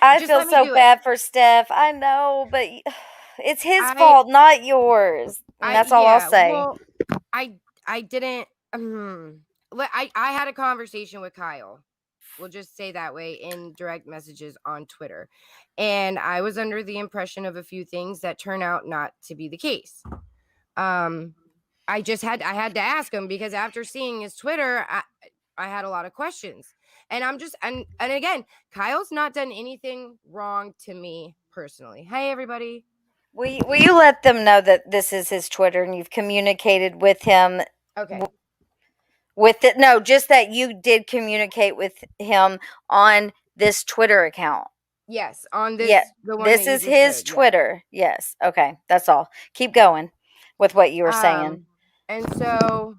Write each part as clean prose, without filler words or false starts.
I Just feel let me so do it. bad for Steph. I know, but it's his fault, not yours. And that's all I'll say. Well, I didn't. I had a conversation with Kyle. We'll just say that way in direct messages on Twitter. And I was under the impression of a few things that turn out not to be the case. I had to ask him because after seeing his Twitter, I had a lot of questions. And and again, Kyle's not done anything wrong to me personally. Hey everybody. Will you let them know that this is his Twitter and you've communicated with him? Okay. With it? No, just that you did communicate with him on this Twitter account. Yes, on this, Yeah, the one this that you is just his showed. Twitter. Yeah. Yes. Okay, that's all. Keep going with what you were saying. And so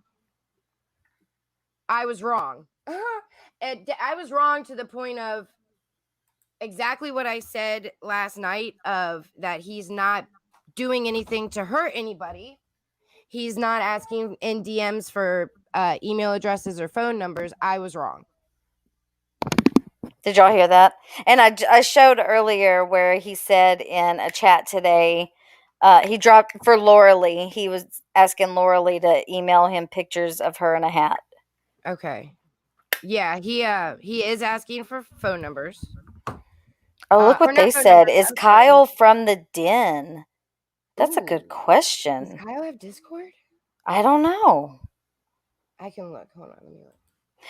I was wrong. I was wrong to the point of exactly what I said last night of that he's not doing anything to hurt anybody. He's not asking in DMs for email addresses or phone numbers. I was wrong. Did y'all hear that? And I showed earlier where he said in a chat today, he dropped for Laura Lee. He was asking Laura Lee to email him pictures of her in a hat. Okay. Yeah, he is asking for phone numbers. Oh, look what they said. Is Kyle from the Den? That's a good question. Does Kyle have Discord? I don't know. I can look. Hold on, let me look.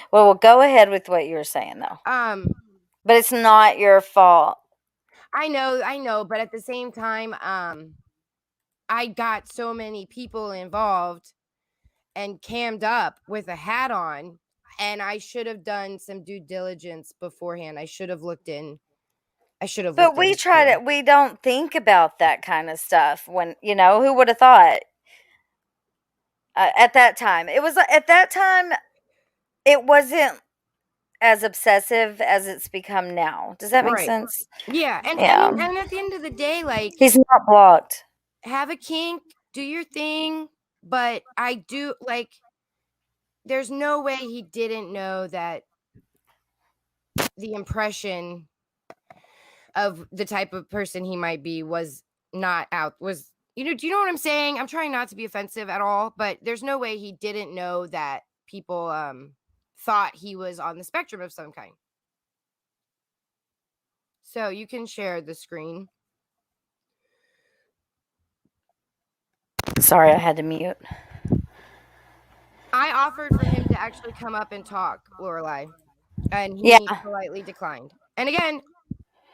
Well, go ahead with what you were saying though. But it's not your fault. I know, but at the same time, I got so many people involved and cammed up with a hat on, and I should have done some due diligence beforehand. I should have looked in. But we we don't think about that kind of stuff when, who would have thought? At that time, it wasn't as obsessive as it's become now. Does that make sense? Yeah, and at the end of the day, like, he's not blocked. Have a kink, do your thing, but I do like. There's no way he didn't know that the impression of the type of person he might be was not out. Do you know what I'm saying? I'm trying not to be offensive at all, but there's no way he didn't know that people thought he was on the spectrum of some kind. So you can share the screen. Sorry, I had to mute. I offered for him to actually come up and talk, Lorelai, and he politely declined. And again,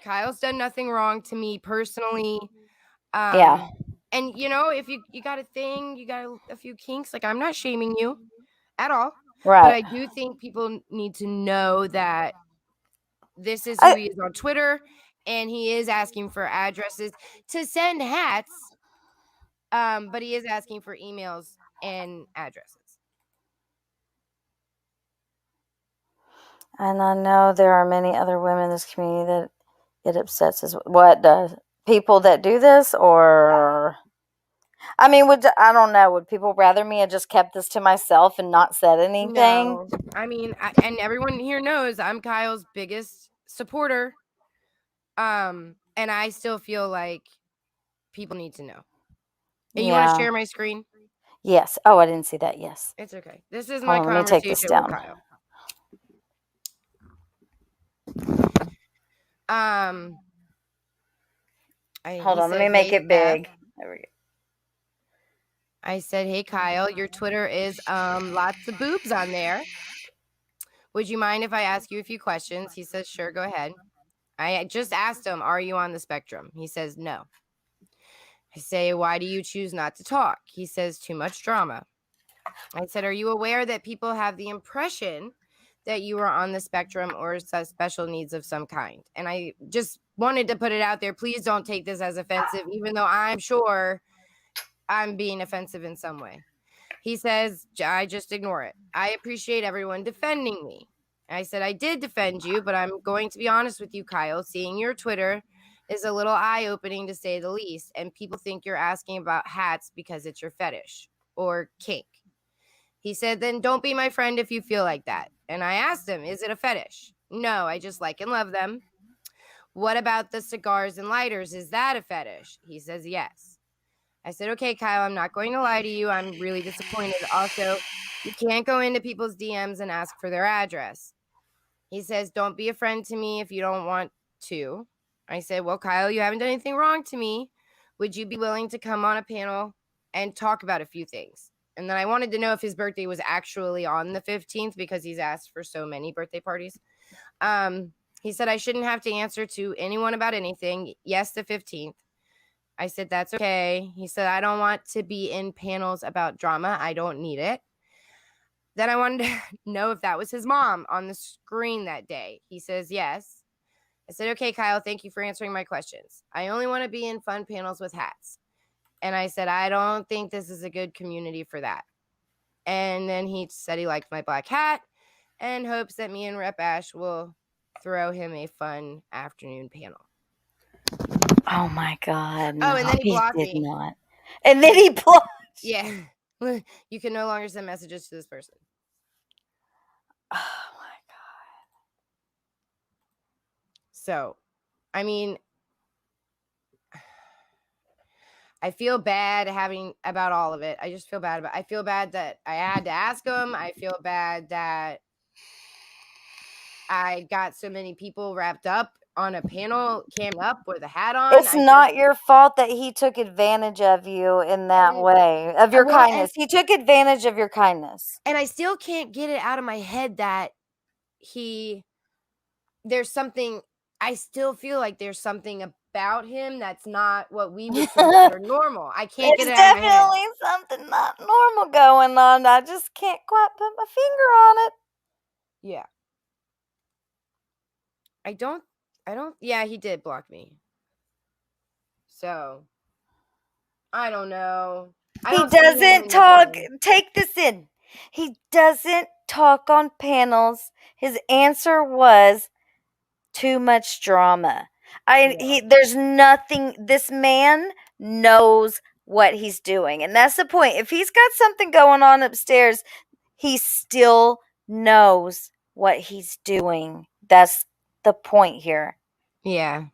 Kyle's done nothing wrong to me personally. And if you got a thing, you got a few kinks, like, I'm not shaming you at all. Right. But I do think people need to know that this is who he is on Twitter, and he is asking for addresses to send hats. But he is asking for emails and addresses. And I know there are many other women in this community that it upsets as what does people that do this, or I mean, I don't know. Would people rather me have just kept this to myself and not said anything? No, I mean, and everyone here knows I'm Kyle's biggest supporter. And I still feel like people need to know. And you want to share my screen? Yes. Oh, I didn't see that. Yes. It's okay. This is my conversation with Kyle. Hold on, let me make it big. There we go. I said, hey, Kyle, your Twitter is lots of boobs on there. Would you mind if I ask you a few questions? He says, sure, go ahead. I just asked him, are you on the spectrum? He says, no. I say, why do you choose not to talk? He says, too much drama. I said, are you aware that people have the impression that you are on the spectrum or special needs of some kind? And I just wanted to put it out there. Please don't take this as offensive, even though I'm sure I'm being offensive in some way. He says, I just ignore it. I appreciate everyone defending me. I said, I did defend you, but I'm going to be honest with you, Kyle. Seeing your Twitter is a little eye-opening, to say the least, and people think you're asking about hats because it's your fetish or kink. He said, then don't be my friend if you feel like that. And I asked him, is it a fetish? No, I just like and love them. What about the cigars and lighters? Is that a fetish? He says yes. I said, okay, Kyle, I'm not going to lie to you. I'm really disappointed. Also, you can't go into people's DMs and ask for their address. He says, don't be a friend to me if you don't want to. I said, well, Kyle, you haven't done anything wrong to me. Would you be willing to come on a panel and talk about a few things? And then I wanted to know if his birthday was actually on the 15th because he's asked for so many birthday parties. He said, I shouldn't have to answer to anyone about anything. Yes, the 15th. I said, that's okay. He said, I don't want to be in panels about drama. I don't need it. Then I wanted to know if that was his mom on the screen that day. He says, yes. I said, okay, Kyle, thank you for answering my questions. I only want to be in fun panels with hats. And I said, I don't think this is a good community for that. And then he said he liked my black hat and hopes that me and Rep Ash will throw him a fun afternoon panel. Oh my God. No, Oh, and then he blocked did me. not. And then he blocked. Yeah. You can no longer send messages to this person. Oh my God. So, I mean, I feel bad about all of it. I just feel bad I feel bad that I had to ask him. I feel bad that I got so many people wrapped up on a panel, cammed up with a hat on. It's not your fault that he took advantage of you in that way, of your kindness. He took advantage of your kindness. And I still can't get it out of my head that there's something, I still feel like there's something about him that's not what we would consider normal. I can't get it out of my head. There's definitely something not normal going on. I just can't quite put my finger on it. Yeah. I don't, yeah, he did block me. So, I don't know. He doesn't talk, take this in. He doesn't talk on panels. His answer was too much drama. There's nothing, this man knows what he's doing. And that's the point. If he's got something going on upstairs, he still knows what he's doing. That's the point here. Yeah.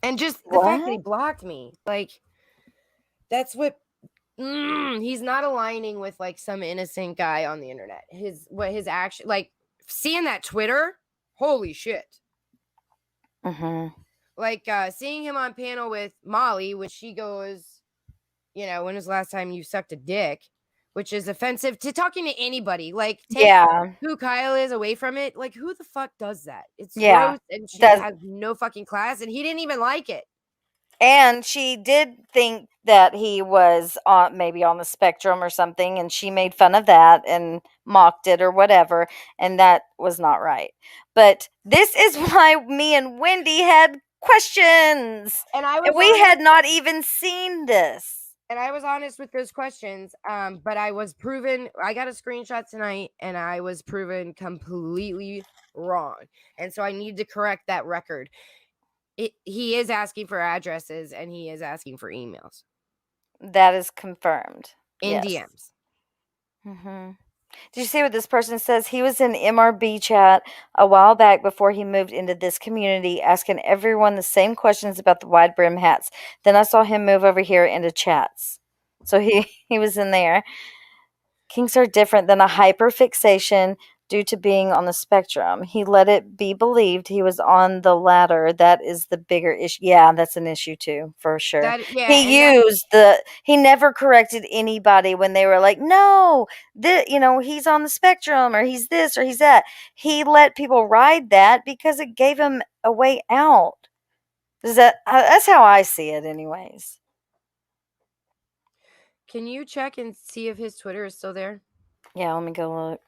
And just the fact that he blocked me, like, that's what, he's not aligning with like some innocent guy on the internet. His action, like seeing that Twitter, holy shit. Like seeing him on panel with Molly when she goes, when was the last time you sucked a dick? Which is offensive to talking to anybody. Like, take who Kyle is away from it. Like, who the fuck does that? It's gross, and she has no fucking class, and he didn't even like it. And she did think that he was maybe on the spectrum or something, and she made fun of that and mocked it or whatever, and that was not right. But this is why me and Wendy had questions, and we had not even seen this. And I was honest with those questions, but I was proven, I got a screenshot tonight, and I was proven completely wrong. And so I need to correct that record. He is asking for addresses, and he is asking for emails. That is confirmed. In DMs. Did you see what this person says? He was in MRB chat a while back before he moved into this community, asking everyone the same questions about the wide brim hats. Then I saw him move over here into chats. So he was in there. Kinks are different than a hyperfixation due to being on the spectrum. He let it be believed he was on the latter. That is the bigger issue. Yeah, that's an issue too, for sure. He never corrected anybody when they were like, no, he's on the spectrum, or he's this, or he's that. He let people ride that because it gave him a way out. That's how I see it anyways. Can you check and see if his Twitter is still there? Yeah, let me go look.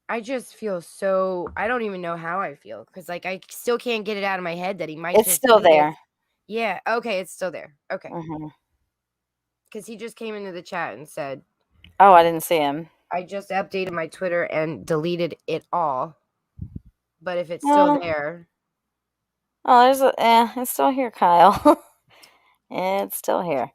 I just feel I don't even know how I feel, because like I still can't get it out of my head that he might. It's still there. Yeah. Okay. It's still there. Okay. Because he just came into the chat and said, "Oh, I didn't see him. I just updated my Twitter and deleted it all. But if it's still there." Oh, it's still here, Kyle. It's still here.